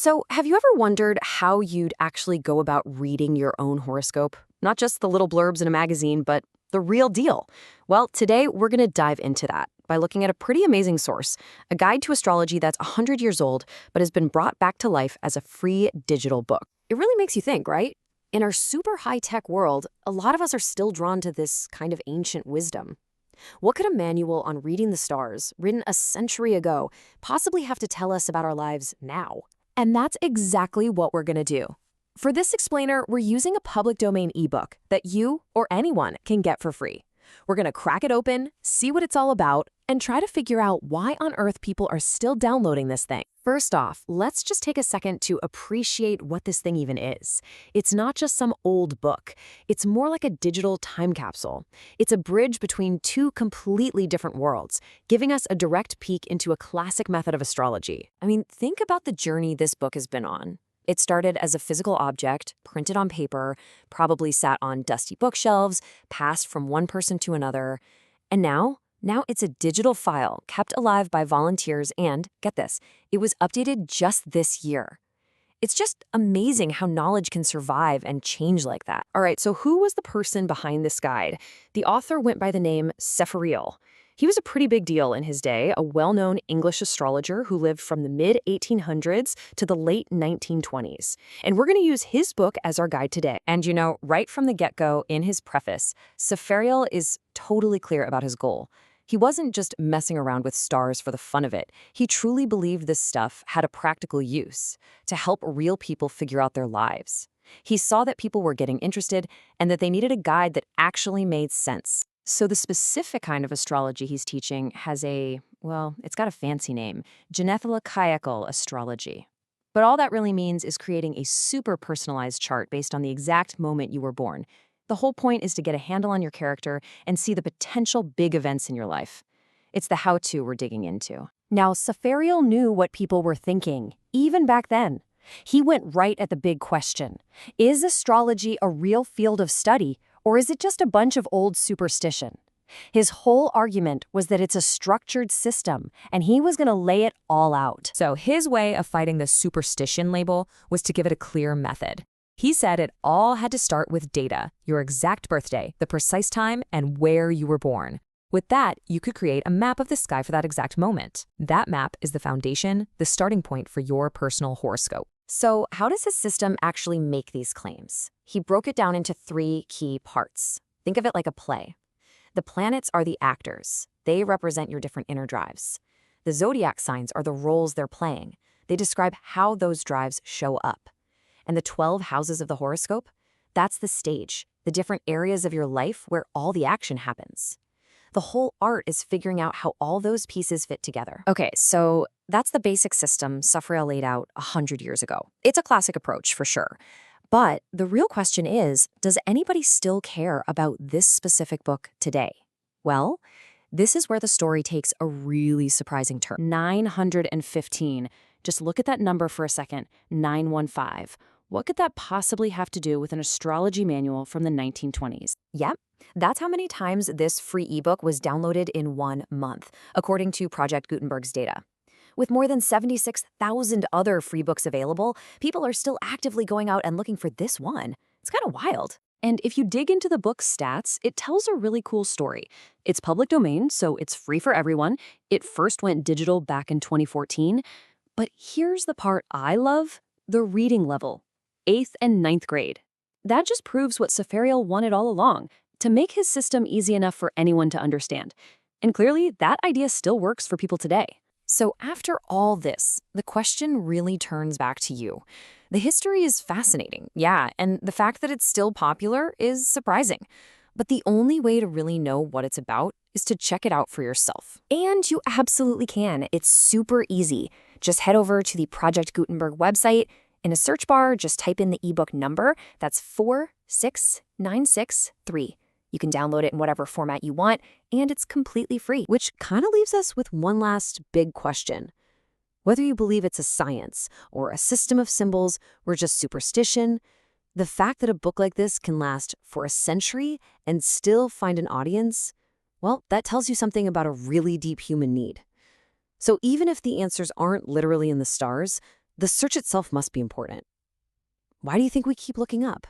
So, have you ever wondered how you'd actually go about reading your own horoscope? Not just the little blurbs in a magazine, but the real deal. Well, today we're going to dive into that by looking at a pretty amazing source, a guide to astrology that's 100 years old but has been brought back to life as a free digital book. It really makes you think, right? In our super high-tech world, a lot of us are still drawn to this kind of ancient wisdom. What could a manual on reading the stars, written a century ago, possibly have to tell us about our lives now? And that's exactly what we're going to do. For this explainer, we're using a public domain ebook that you or anyone can get for free. We're going to crack it open, see what it's all about, and try to figure out why on earth people are still downloading this thing. First off, let's just take a second to appreciate what this thing even is. It's not just some old book. It's more like a digital time capsule. It's a bridge between two completely different worlds, giving us a direct peek into a classic method of astrology. I mean, think about the journey this book has been on. It started as a physical object, printed on paper, probably sat on dusty bookshelves, passed from one person to another. And now it's a digital file kept alive by volunteers and, get this, it was updated just this year. It's just amazing how knowledge can survive and change like that. All right, so who was the person behind this guide? The author went by the name Sepharial. He was a pretty big deal in his day, a well-known English astrologer who lived from the mid-1800s to the late 1920s. And we're going to use his book as our guide today. And you know, right from the get-go in his preface, Sepharial is totally clear about his goal. He wasn't just messing around with stars for the fun of it. He truly believed this stuff had a practical use to help real people figure out their lives. He saw that people were getting interested and that they needed a guide that actually made sense. So the specific kind of astrology he's teaching has it's got a fancy name, Genethliacal Astrology. But all that really means is creating a super personalized chart based on the exact moment you were born. The whole point is to get a handle on your character and see the potential big events in your life. It's the how-to we're digging into. Now, Sepharial knew what people were thinking, even back then. He went right at the big question. Is astrology a real field of study, or is it just a bunch of old superstition? His whole argument was that it's a structured system, and he was going to lay it all out. So his way of fighting the superstition label was to give it a clear method. He said it all had to start with data, your exact birthday, the precise time, and where you were born. With that, you could create a map of the sky for that exact moment. That map is the foundation, the starting point for your personal horoscope. So how does his system actually make these claims? He broke it down into 3 key parts. Think of it like a play. The planets are the actors. They represent your different inner drives. The zodiac signs are the roles they're playing. They describe how those drives show up. And the 12 houses of the horoscope? That's the stage, the different areas of your life where all the action happens. The whole art is figuring out how all those pieces fit together. Okay, so that's the basic system Sepharial laid out 100 years ago. It's a classic approach for sure. But the real question is, does anybody still care about this specific book today? Well, this is where the story takes a really surprising turn. 915. Just look at that number for a second. 915. What could that possibly have to do with an astrology manual from the 1920s? Yep, that's how many times this free ebook was downloaded in 1 month, according to Project Gutenberg's data. With more than 76,000 other free books available, people are still actively going out and looking for this one. It's kind of wild. And if you dig into the book's stats, it tells a really cool story. It's public domain, so it's free for everyone. It first went digital back in 2014. But here's the part I love, the reading level. 8th and 9th grade. That just proves what Sepharial wanted all along, to make his system easy enough for anyone to understand. And clearly, that idea still works for people today. So after all this, the question really turns back to you. The history is fascinating, yeah, and the fact that it's still popular is surprising. But the only way to really know what it's about is to check it out for yourself. And you absolutely can. It's super easy. Just head over to the Project Gutenberg website. In a search bar, just type in the ebook number. That's 46963. You can download it in whatever format you want, and it's completely free. Which kind of leaves us with one last big question. Whether you believe it's a science, or a system of symbols, or just superstition, the fact that a book like this can last for a century and still find an audience, well, that tells you something about a really deep human need. So even if the answers aren't literally in the stars, the search itself must be important. Why do you think we keep looking up?